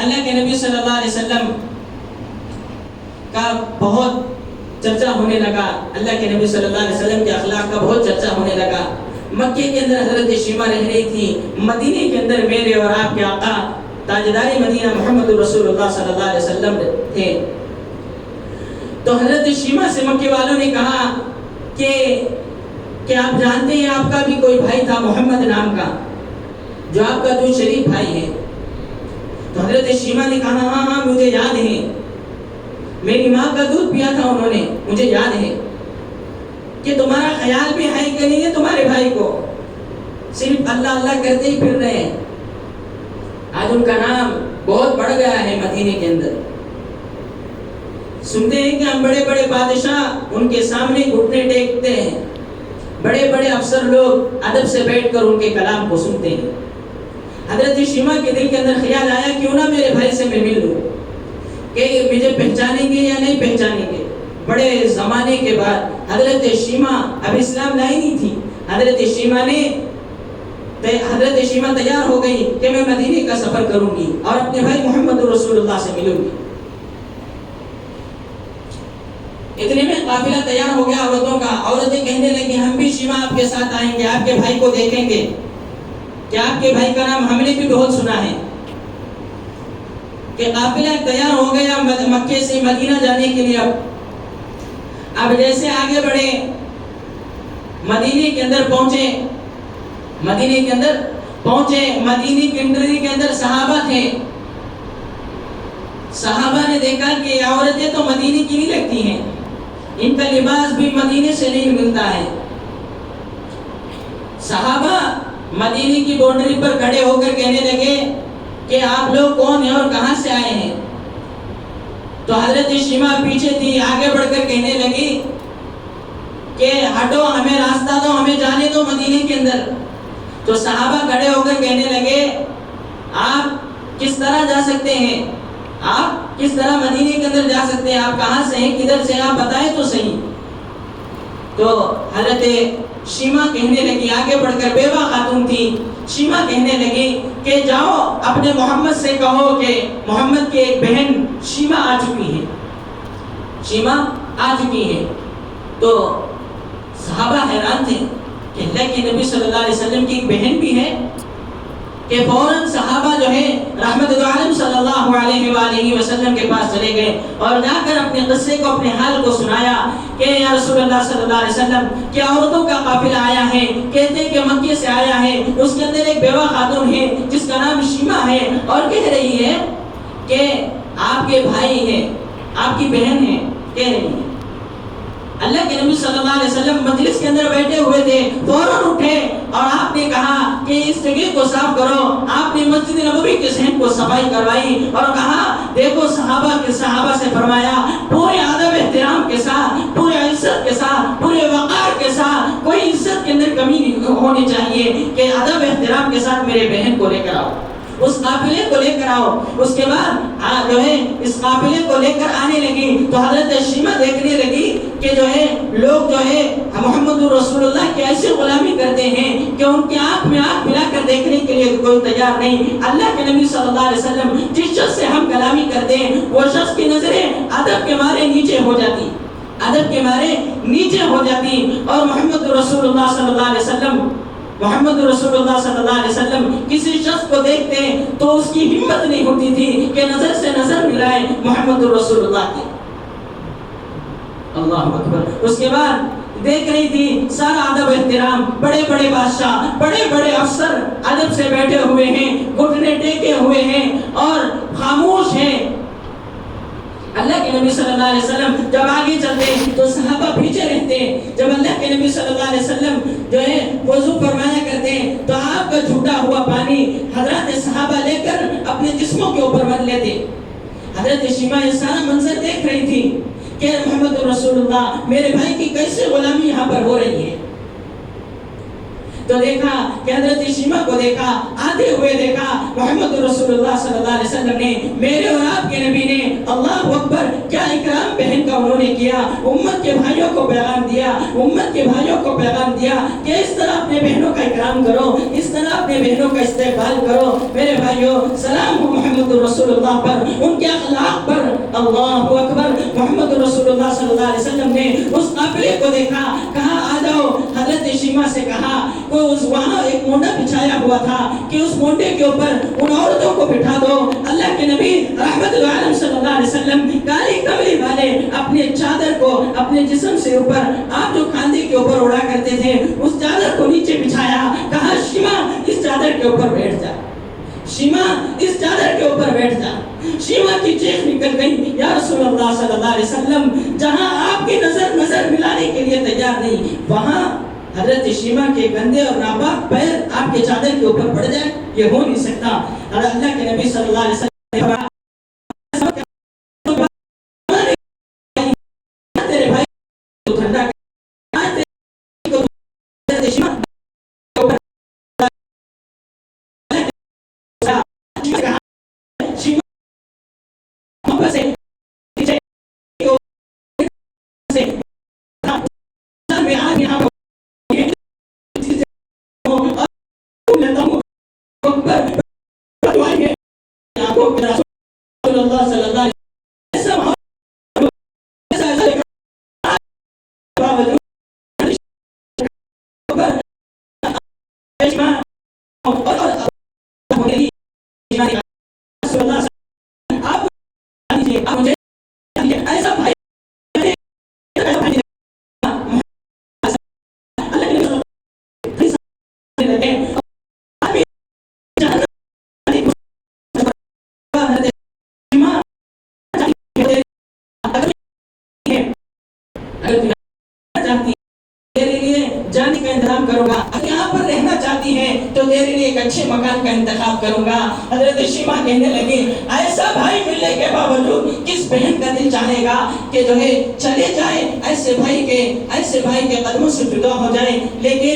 اللہ کے نبی صلی اللہ علیہ وسلم کا بہت چرچا ہونے لگا، اللہ کے نبی صلی اللہ علیہ وسلم کے اخلاق کا بہت چرچا ہونے لگا۔ مکے کے اندر حضرت شیما رہ رہی تھی، مدینے کے اندر میرے اور آپ کے آقا تاجدار مدینہ محمد رسول اللہ صلی اللہ علیہ وسلم تھے۔ تو حضرت شیما سے مکے والوں نے کہا کہ آپ جانتے ہیں آپ کا بھی کوئی بھائی تھا محمد نام کا، جو آپ کا دو شریف بھائی ہے۔ تو حضرت شیما نے کہا ہاں مجھے یاد ہے، میری ماں کا دودھ پیا تھا انہوں نے، مجھے یاد ہے۔ کہ تمہارا خیال بھی ہے کہ نہیں ہے تمہارے بھائی کو، صرف اللہ اللہ کرتے ہی پھر رہے ہیں۔ آج ان کا نام بہت بڑھ گیا ہے مدینے کے اندر۔ سنتے ہیں کہ ہم بڑے بڑے بادشاہ ان کے سامنے گھٹنے ٹیکتے ہیں، بڑے بڑے افسر لوگ ادب سے بیٹھ کر ان کے کلام کو سنتے ہیں۔ حضرت شیما کے دل کے اندر خیال آیا کیوں نہ میرے بھائی سے میں مل لوں، کہ مجھے پہچانیں گے یا نہیں پہچانیں گے۔ بڑے زمانے کے بعد حضرت شیما اب اسلام لائی نہیں تھی، حضرت شیما تیار ہو گئی کہ میں مدینے کا سفر کروں گی اور اپنے بھائی محمد رسول اللہ سے ملوں گی۔ اتنے میں قافلہ تیار ہو گیا عورتوں کا، عورتیں کہنے لگی ہم بھی شیما آپ کے ساتھ آئیں گے، آپ کے بھائی کو دیکھیں گے، کہ آپ کے بھائی کا نام ہم نے بھی بہت سنا ہے۔ کہ قافلہ تیار ہو گیا مکے سے مدینہ جانے کے لیے۔ اب جیسے آگے بڑھے، مدینے کے اندر پہنچے، مدینے کی انٹری کے اندر صحابہ تھے۔ صحابہ نے دیکھا کہ یہ عورتیں تو مدینے کی نہیں لگتی ہیں، ان کا لباس بھی مدینے سے نہیں ملتا ہے۔ صحابہ مدینے کی باؤنڈری پر کھڑے ہو کر کہنے لگے کہ آپ لوگ کون ہیں اور کہاں سے آئے ہیں؟ تو حضرت شیما پیچھے تھی، آگے بڑھ کر کہنے لگی کہ ہٹو، ہمیں راستہ دو، ہمیں جانے دو مدینے کے اندر۔ تو صحابہ کھڑے ہو کر کہنے لگے آپ کس طرح جا سکتے ہیں، آپ کس طرح مدینے کے اندر جا سکتے ہیں، آپ کہاں سے ہیں، کدھر سے آپ بتائیں تو صحیح۔ تو حضرت شیما کہنے لگی، آگے بڑھ کر بیوہ خاتون تھی، شیما کہنے لگی کہ جاؤ اپنے محمد سے کہو کہ محمد کی ایک بہن شیما آ چکی ہے۔ تو صحابہ حیران تھے کہ اللہ کے نبی صلی اللہ علیہ وسلم کی ایک بہن بھی ہے، کہ فوراً صحابہ جو ہے رحمت عالم صلی اللہ علیہ وآلہ وسلم کے پاس چلے گئے اور جا کر اپنے قصے کو، اپنے حال کو سنایا کہ یا رسول اللہ صلی اللہ علیہ وسلم کیا عورتوں کا قافلہ آیا ہے، کہتے ہیں کہ مکے سے آیا ہے، اس کے اندر ایک بیوہ خاتون ہے جس کا نام شیما ہے، اور کہہ رہی ہے کہ آپ کے بھائی ہیں، آپ کی بہن ہے، کہہ رہی ہے۔ اللہ کے نبی صلی اللہ علیہ وسلم مجلس کے اندر بیٹھے ہوئے تھے، فوراً اٹھے اور آپ نے کہا کہ اس جگہ کو صاف کرو۔ آپ نے مسجد نبوی کے صحن کو صفائی کروائی اور کہا دیکھو صحابہ سے فرمایا پورے ادب احترام کے ساتھ، پورے عزت کے ساتھ، پورے وقار کے ساتھ، کوئی عزت کے اندر کمی نہیں ہونی چاہیے، کہ ادب احترام کے ساتھ میرے بہن کو لے کر آؤ، اس قافلے کو لے کر آؤ۔ اس کے بعد جو ہے اس قافلے کو لے کر آنے لگی تو حضرت شیما دیکھنے لگی کہ جو ہے لوگ جو ہے محمد رسول اللہ کی ایسی غلامی کرتے ہیں کہ ان کی آنکھ میں آنکھ ملا کر دیکھنے کے لیے کوئی تیار نہیں۔ اللہ کے نبی صلی اللہ علیہ وسلم جس شخص سے ہم کلامی کرتے ہیں وہ شخص کی نظریں ادب کے مارے نیچے ہو جاتی، اور محمد رسول اللہ صلی اللہ علیہ وسلم کسی شخص کو دیکھتے ہیں تو اس کی ہمت نہیں ہوتی تھی کہ نظر سے نظر ملائے محمد رسول اللہ کی۔ اللہ اکبر۔ اس کے بعد دیکھ رہی تھی سارا ادب احترام، بڑے بڑے بادشاہ، بڑے بڑے افسر ادب سے بیٹھے ہوئے ہیں، گھٹنے ٹیکے ہوئے ہیں اور خاموش ہیں۔ اللہ کے نبی صلی اللہ علیہ وسلم جب آگے چلتے تو صحابہ پیچھے رہتے ہیں۔ جب اللہ کے نبی صلی اللہ علیہ وسلم جو ہے وضو فرمایا کرتے ہیں تو آپ کا جھوٹا ہوا پانی حضرات صحابہ لے کر اپنے جسموں کے اوپر مل لیتے۔ حضرت شیما یہ سارا منظر دیکھ رہی تھی کہ محمد رسول اللہ میرے بھائی کی کیسے غلامی یہاں پر ہو رہی ہے۔ تو تو دیکھا کہ حضرت شیما کو دیکھا آتے ہوئے دیکھا محمد رسول اللہ صلی اللہ علیہ وسلم نے میرے اور آپ کے نبی نے اللہ اکبر کیا اکرام بہن کا انہوں نے کیا. امت کے بھائیوں کو پیغام دیا, امت کے بھائیوں کو پیغام دیا کہ اس طرح اپنے بہنوں کا اکرام کرو, اس طرح اپنے بہنوں کا استقبال کرو. میرے بھائیوں سلام ہو محمد رسول اللہ پر, ان کے اخلاق پر. اللہ اکبر. محمد رسول اللہ صلی اللہ علیہ وسلم نے اس قافلے کو دیکھا, کہا آ جاؤ. حضرت شیما سے کہا کہ وہاں ایک مونڈا بچھایا ہوا تھا کہ اس مونڈے کے اوپر ان عورتوں کو بٹھا دو. اللہ کے نبی رحمت العالم صلی اللہ علیہ وسلم کالی کملی والے اپنے چادر کو اپنے جسم سے اوپر, آپ جو کاندھے کے اوپر اڑا کرتے تھے, اس چادر کو نیچے بچھایا. کہا شیما اس چادر کے اوپر بیٹھ جا, شیما اس چادر کے اوپر بیٹھ جا. شیما کی چیخ نکل گئی, یا رسول اللہ صلی اللہ علیہ وسلم, جہاں آپ کی نظر ملانے کے لیے تیار نہیں, وہاں حضرت شیما کے گندے اور ناپاک پیر آپ کے چادر کے اوپر پڑ جائے, یہ ہو نہیں سکتا. اور اللہ کے نبی صلی اللہ علیہ وسلم تیرے بھائی کو ٹھنڈا اللہ صلی اللہ علیہ ایسا بھائی تیرے لیے جانے کا انتظام کروں گا, اگر یہاں پر رہنا چاہتی ہے تو تیرے لیے ایک اچھے مکان کا انتخاب کروں گا. حضرت شیما کہنے لگی ایسا بھائی ملنے کے باوجود کس بہن کا دل چاہے گا کہ جو ہے چلے جائے, ایسے بھائی کے قدموں سے جدا ہو جائے. لیکن